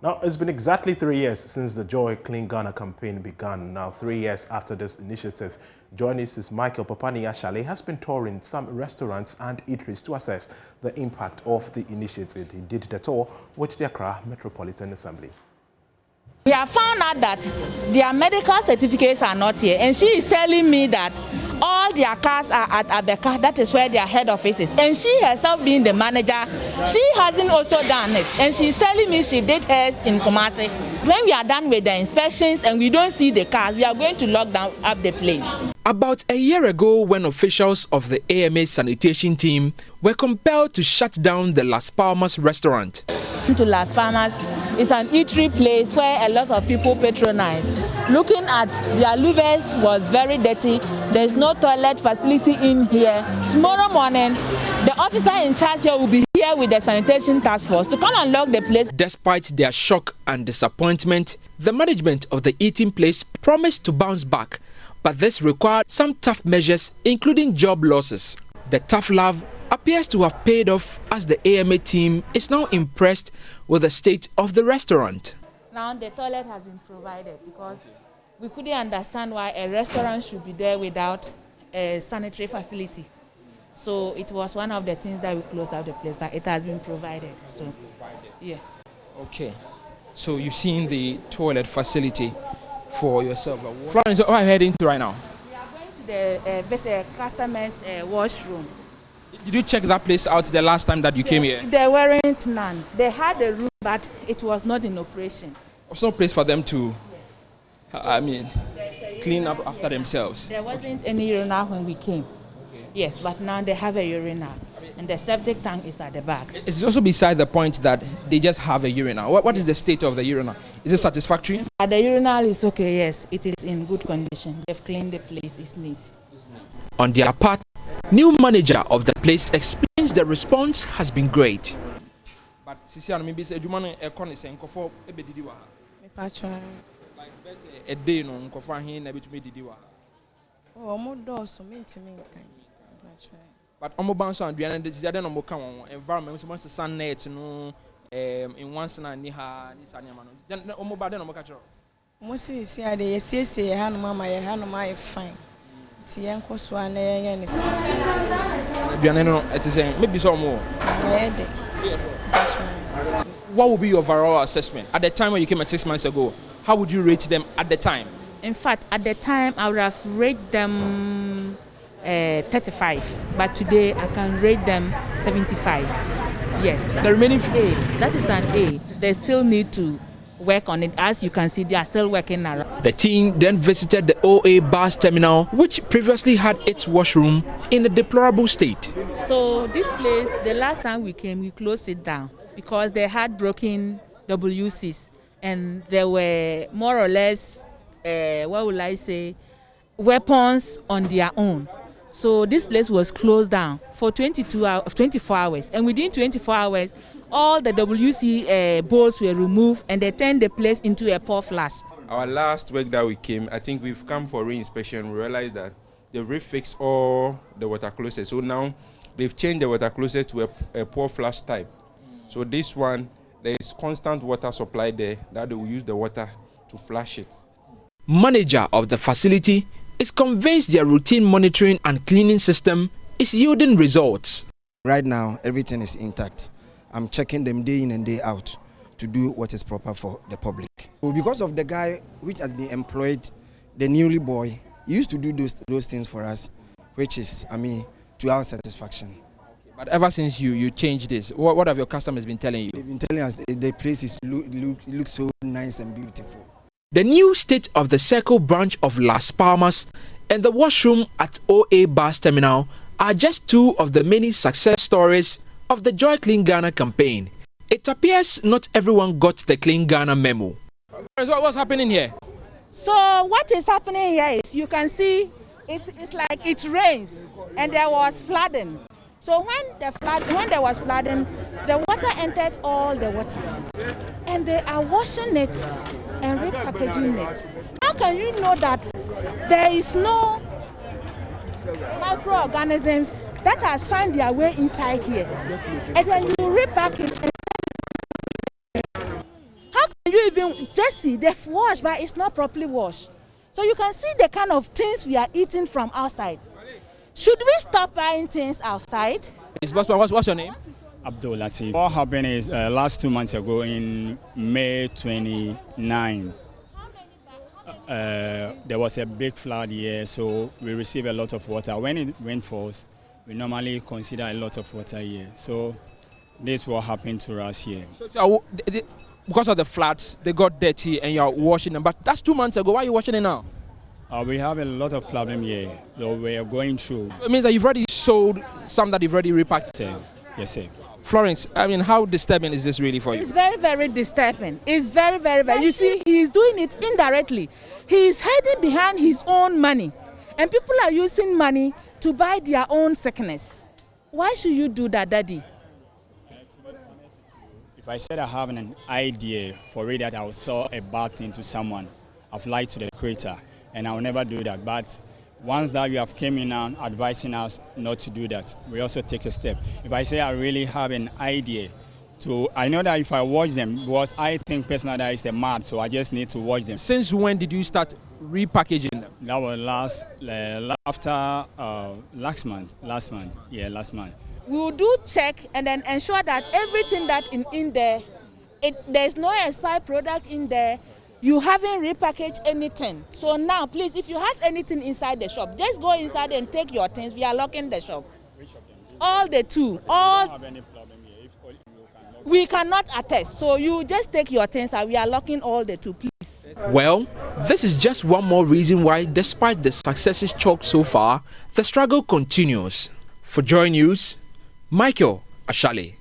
Now, it's been exactly 3 years since the Joy Clean Ghana campaign began. Now, 3 years after this initiative, JoyNews' Michael Papani-Ashale has been touring some restaurants and eateries to assess the impact of the initiative. He did the tour with the Accra Metropolitan Assembly. We have found out that their medical certificates are not here, and she is telling me that all their cars are at Abeka, that is where their head office is. And she herself being the manager, she hasn't also done it. And she's telling me she did hers in Kumasi. When we are done with the inspections and we don't see the cars, we are going to lock down up the place. About a year ago, when officials of the AMA sanitation team were compelled to shut down the Las Palmas restaurant. To Las Palmas is an eatery place where a lot of people patronize. Looking at their louvers was very dirty. There's no toilet facility in here. Tomorrow morning, the officer in charge here will be here with the sanitation task force to come and lock the place. Despite their shock and disappointment, the management of the eating place promised to bounce back, but this required some tough measures, including job losses. The tough love appears to have paid off, as the AMA team is now impressed with the state of the restaurant. Now the toilet has been provided because we couldn't understand why a restaurant should be there without a sanitary facility. So it was one of the things that we closed out the place, but it has been provided. So, yeah. Okay. So you've seen the toilet facility for yourself. Florence, what are you heading to right now? We are going to the customers' washroom. Did you check that place out the last time that you came here? There weren't none. They had a room, but it was not in operation. There's no place for them to, clean up after themselves. There wasn't any urinal when we came. Okay. Yes, but now they have a urinal, and the septic tank is at the back. It's also beside the point that they just have a urinal. What is the state of the urinal? Is it satisfactory? The urinal is okay, yes. It is in good condition. They've cleaned the place, it's neat. On their part, new manager of the place explains the response has been great. But a day no but bounce on environment sun net no in one sana ni ha ni sanya ma no then bad no catch mo see ade yesiesie ha no mama ye ha no ma fine ti yen koso ana ye ne so no it is maybe some more. What would be your overall assessment at the time when you came 6 months ago? How would you rate them at the time? In fact, at the time I would have rated them 35, but today I can rate them 75. Yes, the remaining A, that is an A. They still need to work on it. As you can see, they are still working around. The team then visited the OA bus terminal, which previously had its washroom in a deplorable state. So this place, the last time we came, we closed it down because they had broken WCs and there were more or less, what will I say, weapons on their own. So this place was closed down for 24 hours, and within 24 hours, all the WC bowls were removed and they turned the place into a poor flash. Our last week that we came, I think we've come for re-inspection. We realized that they refixed all the water closets. So now they've changed the water closet to a poor flash type. So this one, there is constant water supply there that they will use the water to flush it. Manager of the facility is convinced their routine monitoring and cleaning system is yielding results. Right now, everything is intact. I'm checking them day in and day out to do what is proper for the public. So because of the guy which has been employed, the newly boy, he used to do those things for us, which is, to our satisfaction. But ever since you changed this, what have your customers been telling you? They've been telling us the place looks so nice and beautiful. The new state of the Circle branch of Las Palmas and the washroom at OA bus terminal are just two of the many success stories of the Joy Clean Ghana campaign. It appears not everyone got the Clean Ghana memo. What's happening here? So what is happening here is, you can see it's like it rains and there was flooding. So when there was flooding, the water entered all the water, and they are washing it and repackaging it. How can you know that there is no microorganisms that has found their way inside here, and then you repack it and even just see they've washed, but it's not properly washed. So you can see the kind of things we are eating from outside. Should we stop buying things outside? What's your name? Abdul Latif. What happened is last 2 months ago in May 29, there was a big flood here, so we received a lot of water. When it rainfalls, we normally consider a lot of water here. So this is what happened to us here. So, because of the floods, they got dirty and you're washing them. But that's 2 months ago. Why are you washing it now? We have a lot of problem here, so we are going through. So it means that you've already sold some that you've already repacked. Yes, sir. Florence, I mean, how disturbing is this really for you? It's very, very disturbing. It's very, very, very. You see, he's doing it indirectly. He's hiding behind his own money. And people are using money to buy their own sickness. Why should you do that, Daddy? If I said I have an idea for it that I will sell a bad thing to someone, I've lied to the creator, and I will never do that. But once that you have came in and advising us not to do that, we also take a step. If I say I really have an idea, I know that if I watch them, because I think personally that it's a mad, so I just need to watch them. Since when did you start repackaging them? That was last month. Yeah, last month. We will do check and then ensure that everything that in there, there's no expired product in there. You haven't repackaged anything. So now, please, if you have anything inside the shop, just go inside and take your things. We are locking the shop. Which of them? All the two. All. I don't have any problem here. If you cannot. We cannot attest. So you just take your things and we are locking all the two, please. Well, this is just one more reason why, despite the successes chalked so far, the struggle continues. For JoyNews, Michael Ashale.